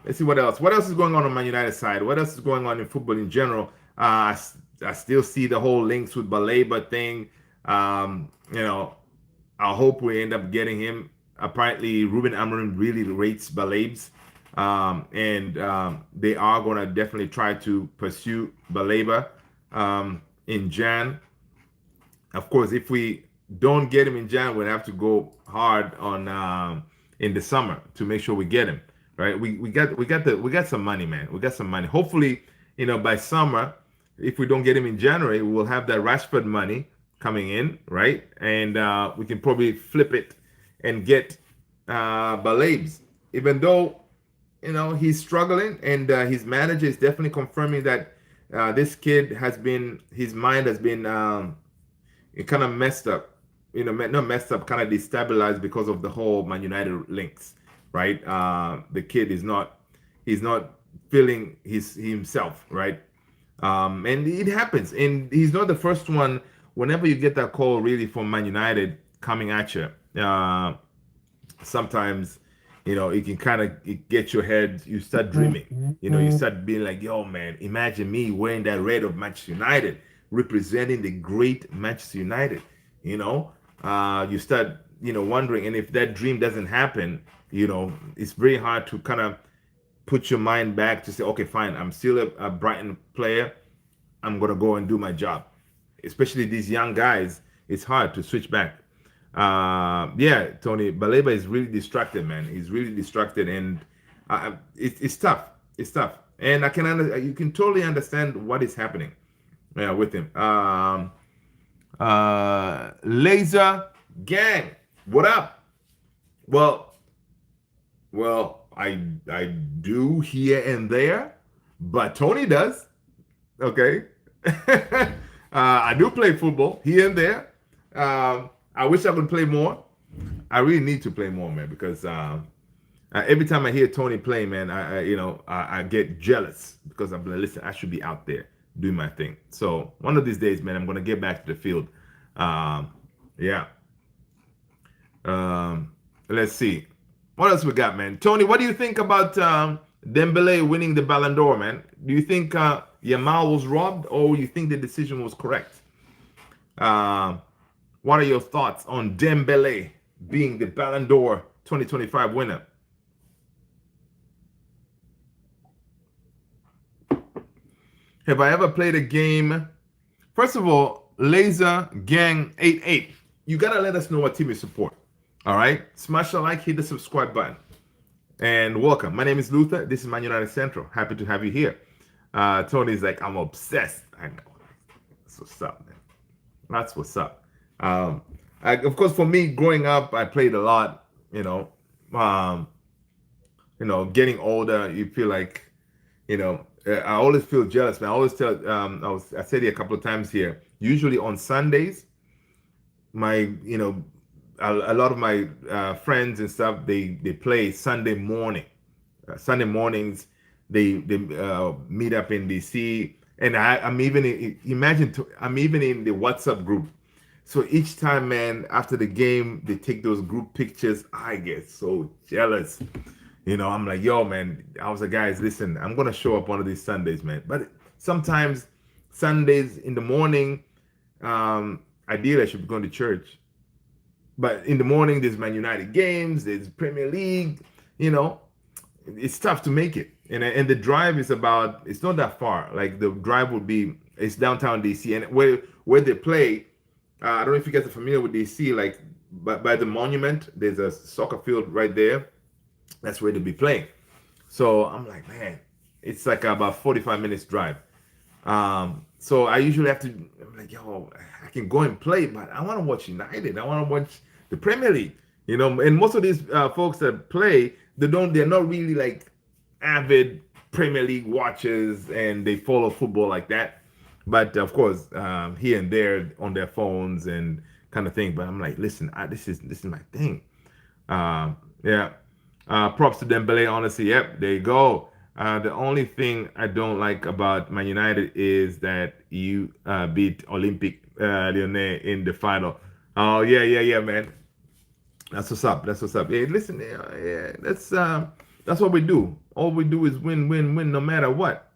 Let's see what else. What else is going on Man United side? What else is going on in football in general? I still see the whole links with Baleba thing. You know, I hope we end up getting him. Apparently, Ruben Amorim really rates Balebs, and they are going to definitely try to pursue Baleba in Jan. Of course, if we don't get him in Jan, we'll have to go hard on in the summer to make sure we get him. Right? We got some money, man. We got some money. Hopefully, by summer, if we don't get him in January, we'll have that Rashford money coming in, right? And we can probably flip it and get Balabs. Even though he's struggling, and his manager is definitely confirming that this kid his mind has been it kind of messed up, not messed up, kind of destabilized because of the whole Man United links, right? The kid he's not feeling himself, right? And it happens, and he's not the first one. Whenever you get that call, really, from Man United coming at you, sometimes it can kind of get your head. You start dreaming. You start being like, yo, man, imagine me wearing that red of Manchester United, representing the great Manchester United. You start wondering, and if that dream doesn't happen, it's very hard to kind of put your mind back to say, okay, fine, I'm still a Brighton player. I'm gonna go and do my job. Especially these young guys, it's hard to switch back. Yeah, Tony Baleba is really distracted, man. He's really distracted, and it's tough. It's tough, and you can totally understand what is happening with him. Laser Gang, what up? Well, I do here and there, but Tony does. Okay, I do play football here and there. I wish I could play more. I really need to play more, man, because every time I hear Tony play, man, I get jealous because I'm like, listen, I should be out there doing my thing. So one of these days, man, I'm gonna get back to the field. Yeah. Let's see. What else we got, man? Tony, what do you think about Dembele winning the Ballon d'Or, man? Do you think Yamal was robbed, or you think the decision was correct? What are your thoughts on Dembele being the Ballon d'Or 2025 winner? Have I ever played a game? First of all, Laser Gang 88. You gotta let us know what team you support. All right, smash the like, hit the subscribe button, and welcome. My name is Luther. This is Man United Central. Happy to have you here. Tony's like, I'm obsessed. I know. That's what's up, man. That's what's up. Of course, for me, growing up, I played a lot. Getting older, you feel like, I always feel jealous, man. I always tell, I said it a couple of times here. Usually on Sundays, a lot of my friends and stuff, they play Sunday morning. Sunday mornings, they meet up in DC, and I'm even I'm even in the WhatsApp group. So each time, man, after the game, they take those group pictures. I get so jealous. I'm like, yo, man. I was like, guys, listen, I'm gonna show up one of these Sundays, man. But sometimes Sundays in the morning, ideally I should be going to church. But in the morning, there's Man United games, there's Premier League. It's tough to make it. And the drive is it's not that far. Like the drive it's downtown DC, and where they play. I don't know if you guys are familiar with DC. Like by the monument, there's a soccer field right there. That's where they'll be playing. So I'm like, man, it's like about 45 minutes drive. So I usually have to, I'm like, yo, I can go and play, but I want to watch United. I want to watch the Premier League, and most of these folks that play, they're not really like avid Premier League watchers, and they follow football like that. But of course, here and there on their phones and kind of thing. But I'm like, listen, this is my thing. Yeah. Props to Dembele, honestly. Yep, there you go. The only thing I don't like about Man United is that you beat Olympic Lyonnais in the final. Oh yeah, yeah, yeah, man. That's what's up. That's what's up. Hey, listen, yeah, that's what we do. All we do is win, win, win, no matter what.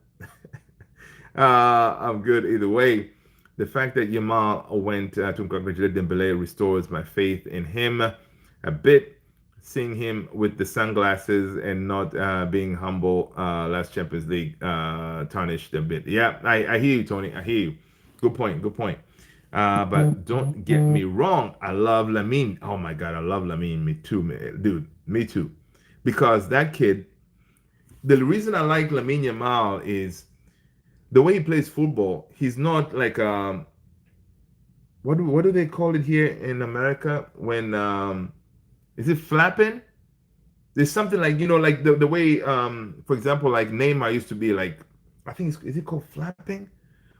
I'm good either way. The fact that Yamal went to congratulate Dembele restores my faith in him a bit. Seeing him with the sunglasses and not being humble last Champions League tarnished a bit. Yeah, I hear you, Tony. I hear you. Good point. Good point. But don't get me wrong. I love Lamine. Oh my God, I love Lamine. Me too, man. Dude. Me too. Because that kid, the reason I like Lamine Yamal is the way he plays football. He's not like what do they call it here in America when is it flapping? There's something like like the way for example like Neymar used to be like I think is it called flapping,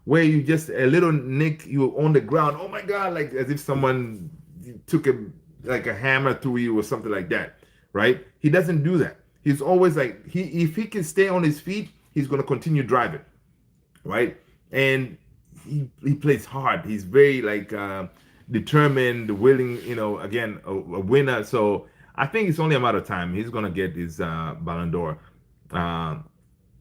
where you just a little nick you on the ground, oh my God, like as if someone took a hammer through you or something like that, right? He doesn't do that. He's always like if he can stay on his feet, he's going to continue driving, right? And he plays hard. He's very like determined, willing. Again, a winner. So I think it's only a matter of time. He's gonna get his Ballon d'Or. Um,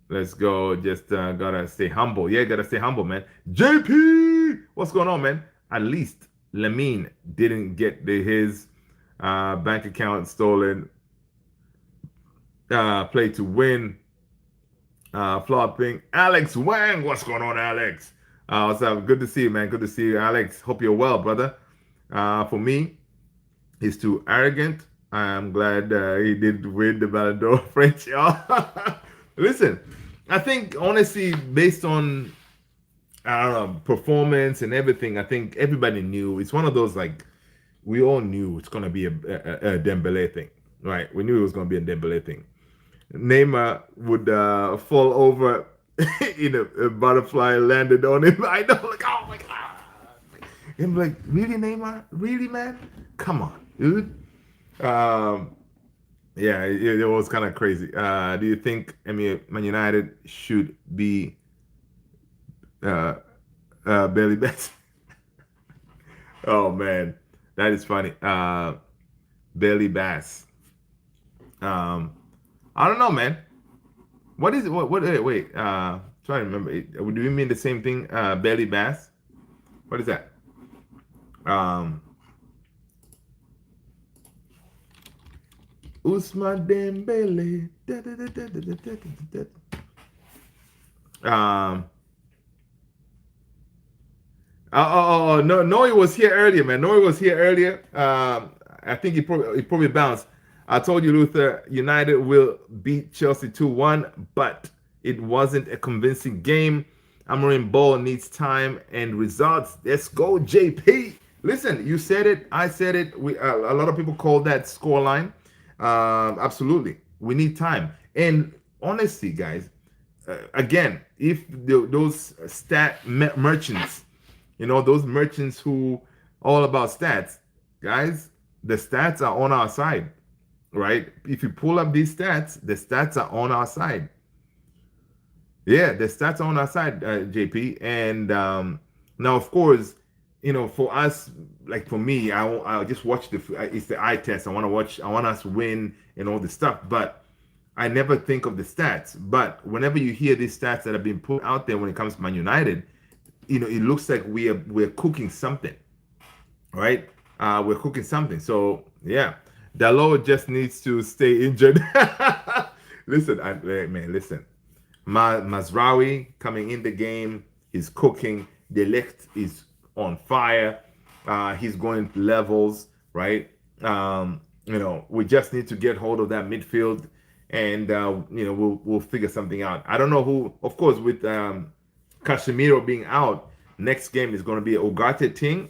let's go. Just gotta stay humble. Yeah, gotta stay humble, man. JP, what's going on, man? At least Lamine didn't get his bank account stolen. Play to win. Flopping. Alex Wang, what's going on, Alex? What's up? Good to see you, man. Good to see you, Alex. Hope you're well, brother. For me, he's too arrogant. I'm glad he did win the Ballon d'Or, French, y'all. Listen, I think honestly, based on I don't know performance and everything, I think everybody knew it's one of those like we all knew it's gonna be a Dembele thing, right? We knew it was gonna be a Dembele thing. Neymar would fall over in a butterfly landed on him. I know, like, oh my God. I'm like, really, Neymar? Really, man? Come on, dude. Um, yeah, it was kind of crazy. Do you think Man United should be uh, Bailey Betts? Oh, man. That is funny. Bailey Bass. I don't know, man. What is it? What wait, trying to remember. Do you mean the same thing? Belly bass? What is that? Um, Usman Dembele. Da, da, da, da, da, da, da, da, da. No, Noe was here earlier, man. Noe was here earlier. I think he probably bounced. I told you, Luther, United will beat Chelsea 2-1, but it wasn't a convincing game. Amorim Ball needs time and results. Let's go, JP. Listen, you said it. I said it. A lot of people call that scoreline. Absolutely. We need time. And honestly, guys, again, if those merchants, those merchants who all about stats, guys, the stats are on our side, right? If you pull up these stats, the stats are on our side. Yeah, the stats are on our side, JP. And now, of course, for us, like for me, I just watch it's the eye test. I want us to win and all this stuff, but I never think of the stats. But whenever you hear these stats that have been put out there when it comes to Man United, it looks like we're cooking something, right? We're cooking something. So yeah, Diallo just needs to stay injured. Listen, man, listen. Mazraoui coming in the game, he's cooking. De Ligt is on fire. He's going levels, right? We just need to get hold of that midfield, and we'll figure something out. I don't know who. Of course, with Casemiro being out, next game is going to be Ugarte Ting.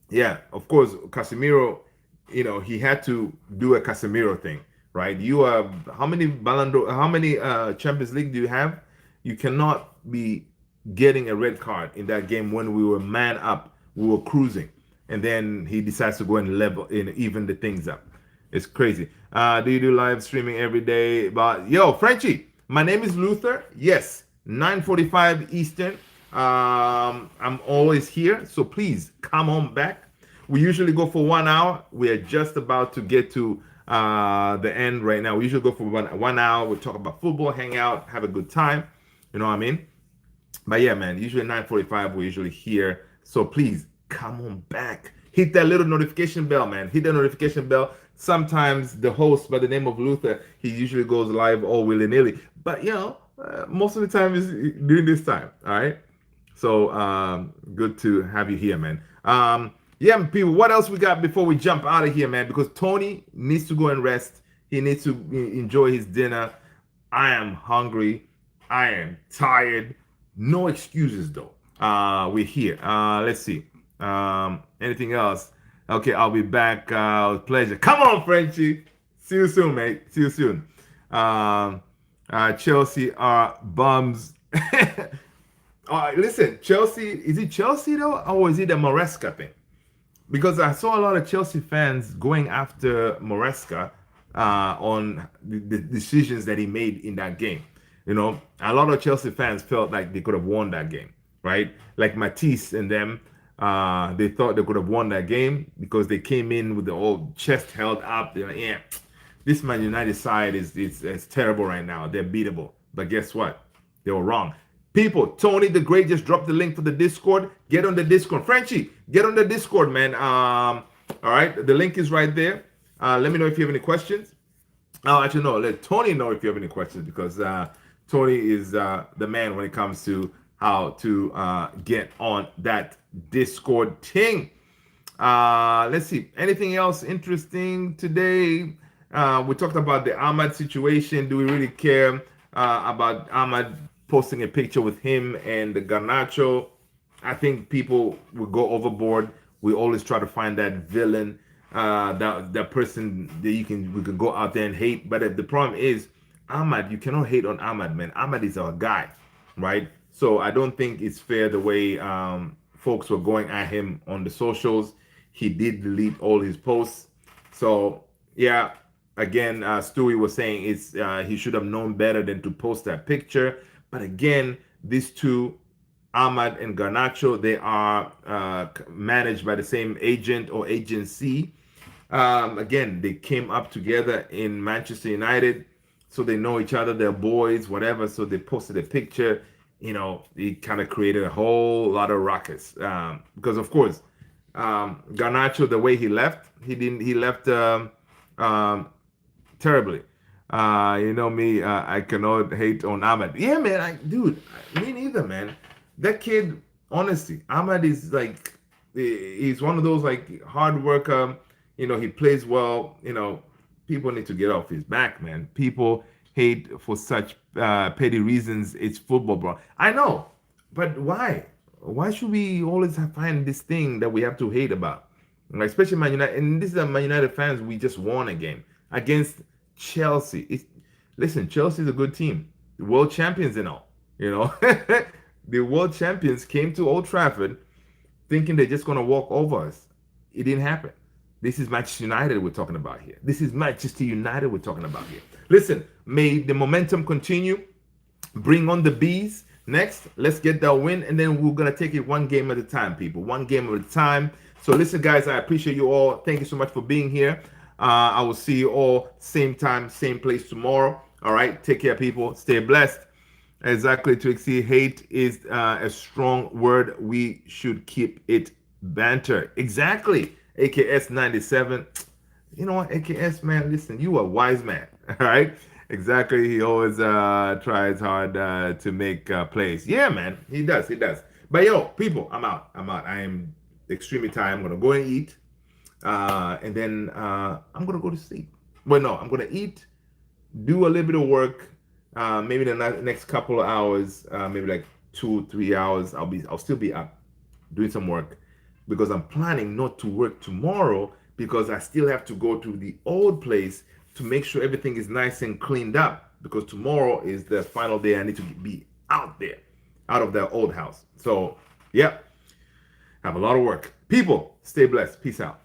Yeah, of course, Casemiro. He had to do a Casemiro thing, right? You have how many Ballon d'Or, how many Champions League do you have? You cannot be getting a red card in that game when we were man up, we were cruising, and then he decides to go and even the things up. It's crazy. Do you do live streaming every day? But yo, Frenchie, my name is Luther. Yes, 9:45 Eastern. I'm always here, so please come on back. We usually go for 1 hour. We are just about to get to the end right now. We usually go for one hour. We talk about football, hang out, have a good time. You know what I mean? But yeah, man, usually 9:45 we're usually here. So please come on back. Hit that little notification bell, man. Hit that notification bell. Sometimes the host by the name of Luther, he usually goes live all willy-nilly. But most of the time is during this time. All right. So good to have you here, man. Yeah, people. What else we got before we jump out of here, man? Because Tony needs to go and rest. He needs to enjoy his dinner. I am hungry. I am tired. No excuses though. We're here. Let's see. Anything else? Okay, I'll be back with pleasure. Come on, Frenchie. See you soon, mate. See you soon. Chelsea are bums. Listen, Chelsea, is it Chelsea though? Or is it the Maresca thing? Because I saw a lot of Chelsea fans going after Maresca on the decisions that he made in that game. You know, a lot of Chelsea fans felt like they could have won that game, right? Like Matisse and them, they thought they could have won that game because they came in with the old chest held up. They're like, yeah, this Man United side is terrible right now. They're beatable. But guess what? They were wrong. People, Tony the Great just dropped the link for the Discord. Get on the Discord. Frenchie, get on the Discord, man. All right, the link is right there. Let me know if you have any questions. Actually, no, let Tony know if you have any questions because Tony is the man when it comes to how to get on that Discord thing. Let's see. Anything else interesting today? We talked about the Ahmad situation. Do we really care about Ahmad posting a picture with him and the Garnacho? I think people will go overboard. We always try to find that villain, that person that we can go out there and hate. But the problem is, Ahmad, you cannot hate on Ahmad, man. Ahmad is our guy, right? So I don't think it's fair the way folks were going at him on the socials. He did delete all his posts. So yeah, again, Stewie was saying he should have known better than to post that picture. But again, these two, Ahmad and Garnacho, they are managed by the same agent or agency. Again, they came up together in Manchester United, so they know each other, they're boys, whatever. So they posted a picture. It kind of created a whole lot of ruckus because, of course, Garnacho, the way he left, he left terribly. You know me, I cannot hate on Ahmad. Yeah, man, dude, me neither, man. That kid, honestly, Ahmad is like, he's one of those like hard worker. He plays well. People need to get off his back, man. People hate for such petty reasons. It's football, bro. I know, but why? Why should we always find this thing that we have to hate about? Like, especially Man United, and this is Man United fans. We just won a game against Chelsea. Listen, Chelsea is a good team, the world champions and all. The world champions came to Old Trafford thinking they're just going to walk over us. It didn't happen. This is Manchester United we're talking about here. This is Manchester United we're talking about here. Listen, may the momentum continue. Bring on the bees. Next, let's get that win, and then we're going to take it one game at a time, people. One game at a time. So listen, guys, I appreciate you all. Thank you so much for being here. I will see you all same time, same place tomorrow. All right, take care, people. Stay blessed. Exactly, Trixie. Hate is a strong word. We should keep it banter. Exactly. AKS 97. You know what, AKS, man, listen, you a wise man. All right. Exactly. He always tries hard to make plays. Yeah, man. He does. But yo, people, I'm out. I am extremely tired. I'm gonna go and eat. And then I'm gonna go to sleep. Well, no, I'm gonna eat, do a little bit of work. Maybe the next couple of hours, maybe like 2-3 hours. I'll still be up doing some work because I'm planning not to work tomorrow because I still have to go to the old place to make sure everything is nice and cleaned up because tomorrow is the final day I need to be out there, out of that old house. So, yeah, have a lot of work. People, stay blessed. Peace out.